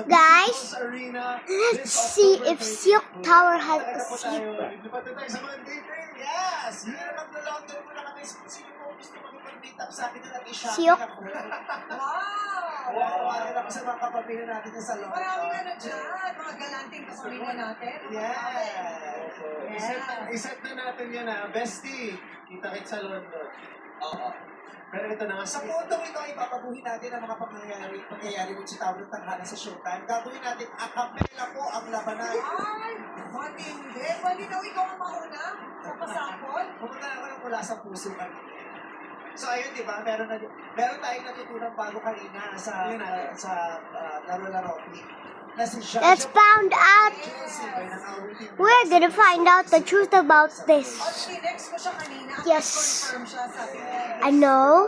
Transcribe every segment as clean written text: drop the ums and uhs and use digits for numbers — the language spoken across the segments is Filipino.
Guys, let's see if Silk Tower has a secret. Silk. Wow! Ako sa mga kapamilya natin sa loob. Maraming ano dyan, mga galanting kapamilya natin. Iset na natin yan bestie. Kita-kit sa London. Oo. Pero ito na nga. Sa photo ito, ipapabuhin natin ang mga pangyayari mo sa tawag ng tanghalan sa showtime. Gagawin natin, akapela po ang labanan. Ay, matindi. Malinaw ikaw ang mauna sa pasapol. Pumunta na ako ng mula sa puso kanina. So ayun, di ba? Meron tayong natutunan bago kanina sa laro-laro. Let's find out. We're gonna find out the truth about this. Yes, I know.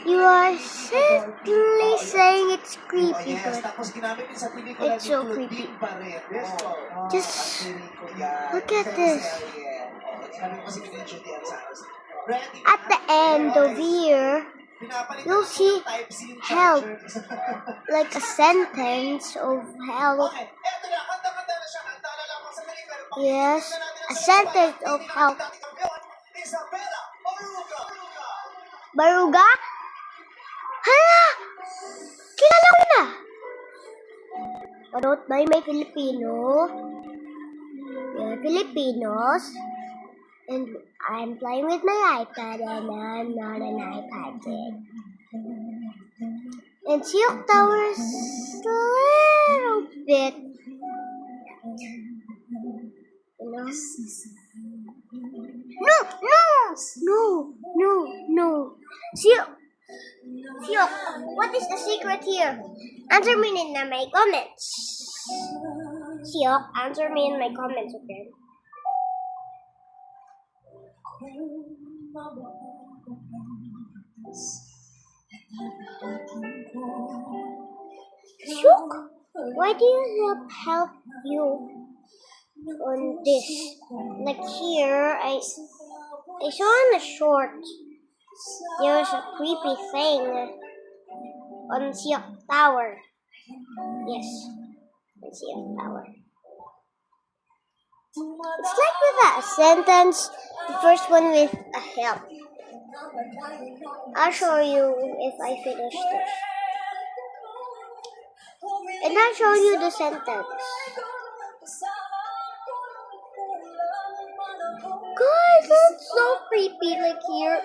You are certainly saying it's creepy, but it's so creepy. Just look at this. At the end of here, you'll see help, like a sentence of help. Yes, a sentence of help. Baruga? Hala! Kilala ko na! Parot ba may Filipino? Yeah, Filipinos. And I'm playing with my iPad, and I'm not an iPad kid. And Silk Tower's a little bit, you know. No. Silk, what is the secret here? Answer me in my comments. Silk, answer me in my comments, okay? Silk, why do you help you on this? Like here, I saw in the short there's a creepy thing on Silk Tower. Yes, on Silk Tower. It's like with a sentence, the first one with a help. I'll show you if I finish this. And I'll show you the sentence. Guys, that's so creepy, like here.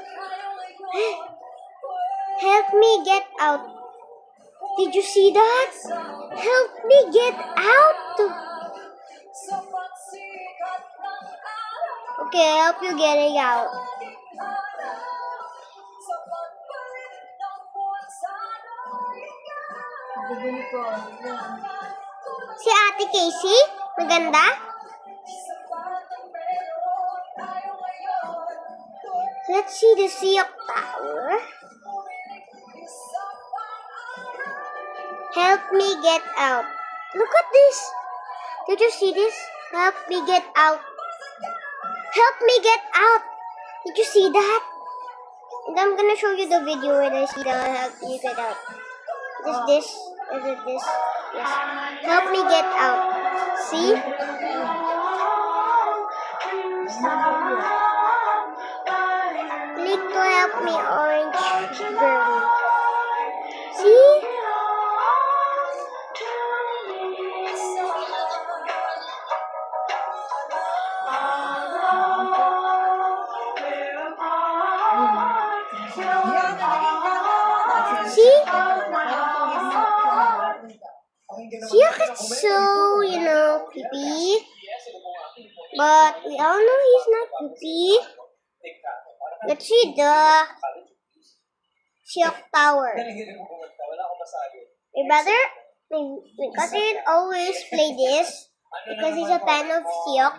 Help me get out. Did you see that? Help me get out. Okay, I help you getting out. Si Ate Casey, maganda? Let's see the Silk Tower. Help me get out. Look at this. Did you see this? Help me get out. Help me get out. Did you see that? And I'm gonna show you the video when I see the help you get out. Is this? Is it this? Yes. Help me get out. See? Click to help me, orange girl. See? See? Silk is so, creepy. But we all know he's not creepy. Let's see the Silk Tower. My brother, my cousin always play this because he's a fan of Silk.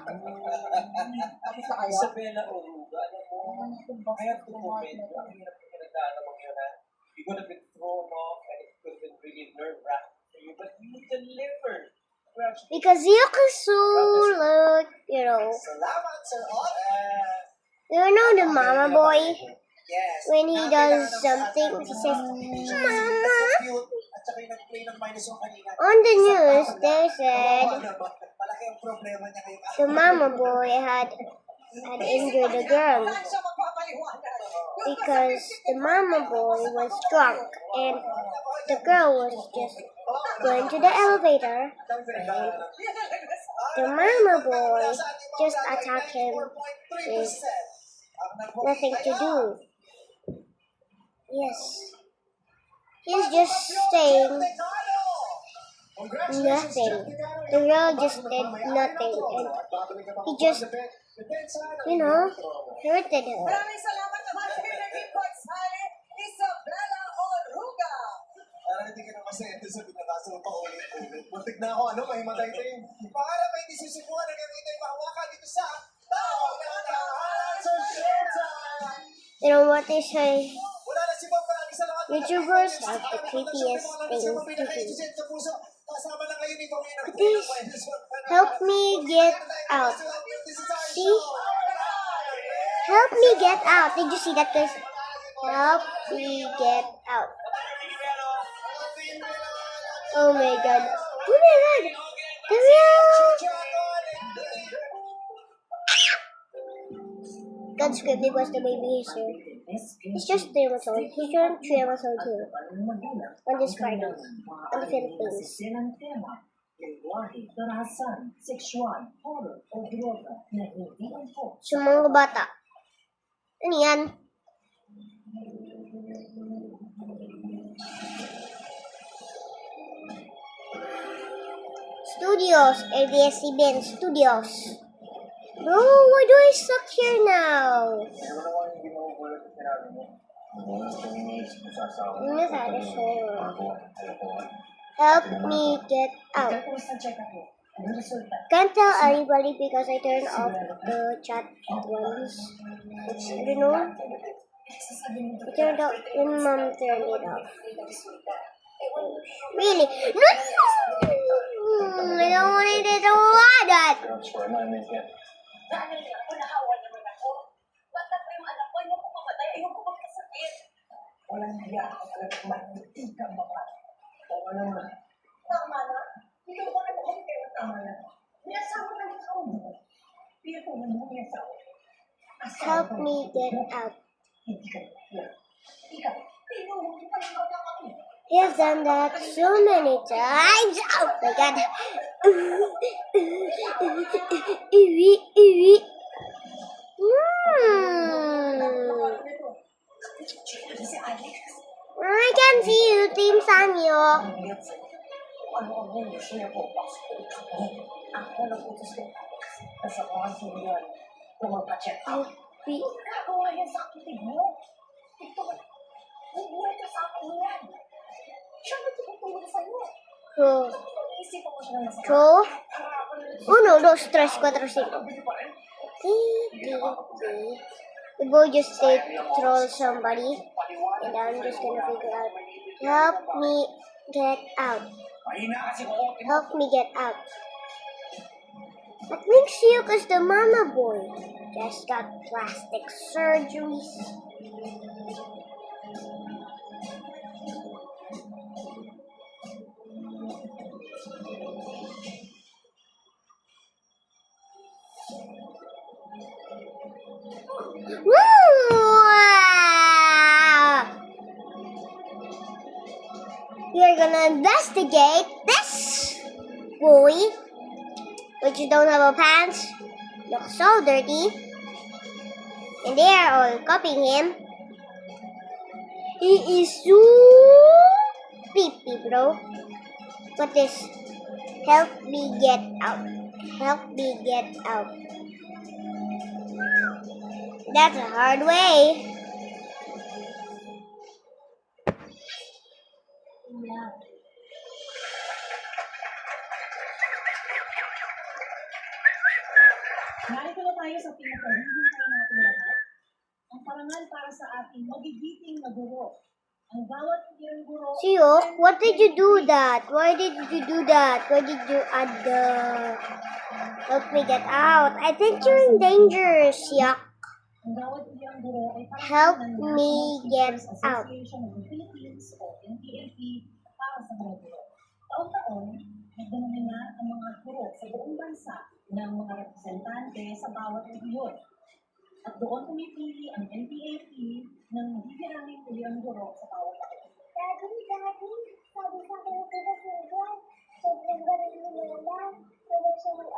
You could have been thrown off and it could have been really nerve-wracking for you, but you delivered. Because Silk is so, like, the mama boy? When he does something, he says, Mama. tsaka yung nag-play ng minus 1 kanina. On the news, they said Malaki ang problema niya kay the mama boy had injured the girl Saan siya magpapaliwanag? because the mama boy was drunk and the girl was just going to the elevator. The mama boy just attacked him with nothing to do. Yes. He's just saying nothing. The girl just did nothing and he just, hurted her. Maraming salamat naman sa naging pagsali, Isabela Oruga. Parang hindi ka na kasi ito sa binabasa mo pa ulit-ulit. Muntik na ako, mahimatay tayo. Para may disisubukan na gagawin tayo mahawakan dito sa Tao na Tahan sa Showtime! You know what they say? Wala na si Bob, maraming salamat. YouTubers have the creepiest things to do. Kasama na kayo nito ngayon. Please help me get out. See? Help me get out. Did you see that, guys? Help me get out. Oh my god. Oh my god. The real God's script was the baby is here. He's just 3 months old. He turned 3 months old here. On this Friday. On the Philippines. Lengguwahe, karahasan, sexual, horror, o droga na hindi angkop Sa mga bata. Ano yan? Studios. ABS-CBN Studios. Bro, why do I suck here now? Help me get out. Tapos na check ako. Ang resulta, Can't tell anybody because I turned off the chat once. I don't know. sasabihin mo I turned off when mom turned it off. Really? No! I don't want it. I don't want that. Dahil nga, unahawan naman ako. Bata pa yung anak ko, ayoko mamatay, ayoko magkasakit. Walang hiya ako talaga kumahinti kang baka. Tama naman. Tama na? Ikaw ba naman kung kaya tama na? May asawa na ikaw mo. Pero kung ano may asawa, Help me get out. hindi ka na. Ikaw, pinuhuli pa yung magkakapit. He's done that so many times. Oh my god. Si Alex, I can see you, Team Sanyo. ang biyak sa'yo. Ano ang mundo siya po, pasok. Ako naputos kay Alex. Nasa kaso yan. Kung magpa-check out. Gagawa yan sa akin mo. Ito, huwag ka sa akin yan. Siya na tumutulong sa'yo. True. Iisipan mo siya na nasa True. harapan na 1, 2, 3, 4, 5. The boy just did troll somebody, and I'm just gonna figure out. Help me get out. Help me get out. That makes you cause the mama boy just got plastic surgeries. We're gonna investigate this boy, which don't have a pants, looks so dirty, and they are all copying him. He is so creepy, bro. What is? Help me get out. Help me get out. That's a hard way. Narito na tayo sa pinakahihintay natin lahat. Ang parangal para sa ating magigiting na guro. Ang bawat ilang guro... Siyok, what did you do that? Why did you do that? Why did you add the... Help me get out. I think you're in danger, Siyok. Ang bawat ilang guro ay Help parangal ng me National get Teachers out. Association of the Philippines o NTFP para sa mga guro. Taon-taon, nagdenominat ang mga guro sa buong bansa ng mga representante sa bawat rehiyon. At doon pumipili ang NPAP ng hihirangin milyong guro sa bawat taon. Daddy, sabi sa akin ng Tita Silvia, sobrang galing ni Lola.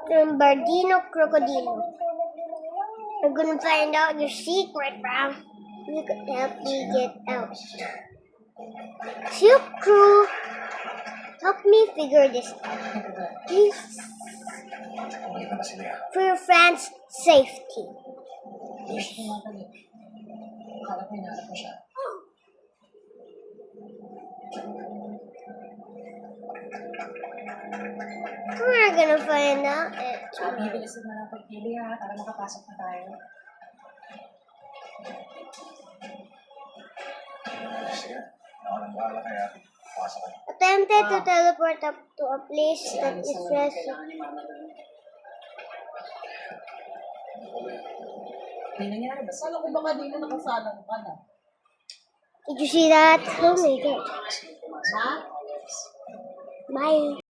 From Bardino Crocodilo. We're gonna find out your secret, bro. You could help me get out. Silk Crew, help me figure this out. Please. For your friend's safety. Akala ko hinahanap mo siya. We're gonna find out it. Bibilisin na lang pagpili ha, para makapasok na tayo. Sige, ako nang bahala kaya. Pasok ka. Attempted to teleport up to a place that is rest. Kailangan ni Mama doon. Hindi nangyari ba? Kala ko ba nga di mo nakasalang ka na? Did you see that? Oh my god. Ha? Bye.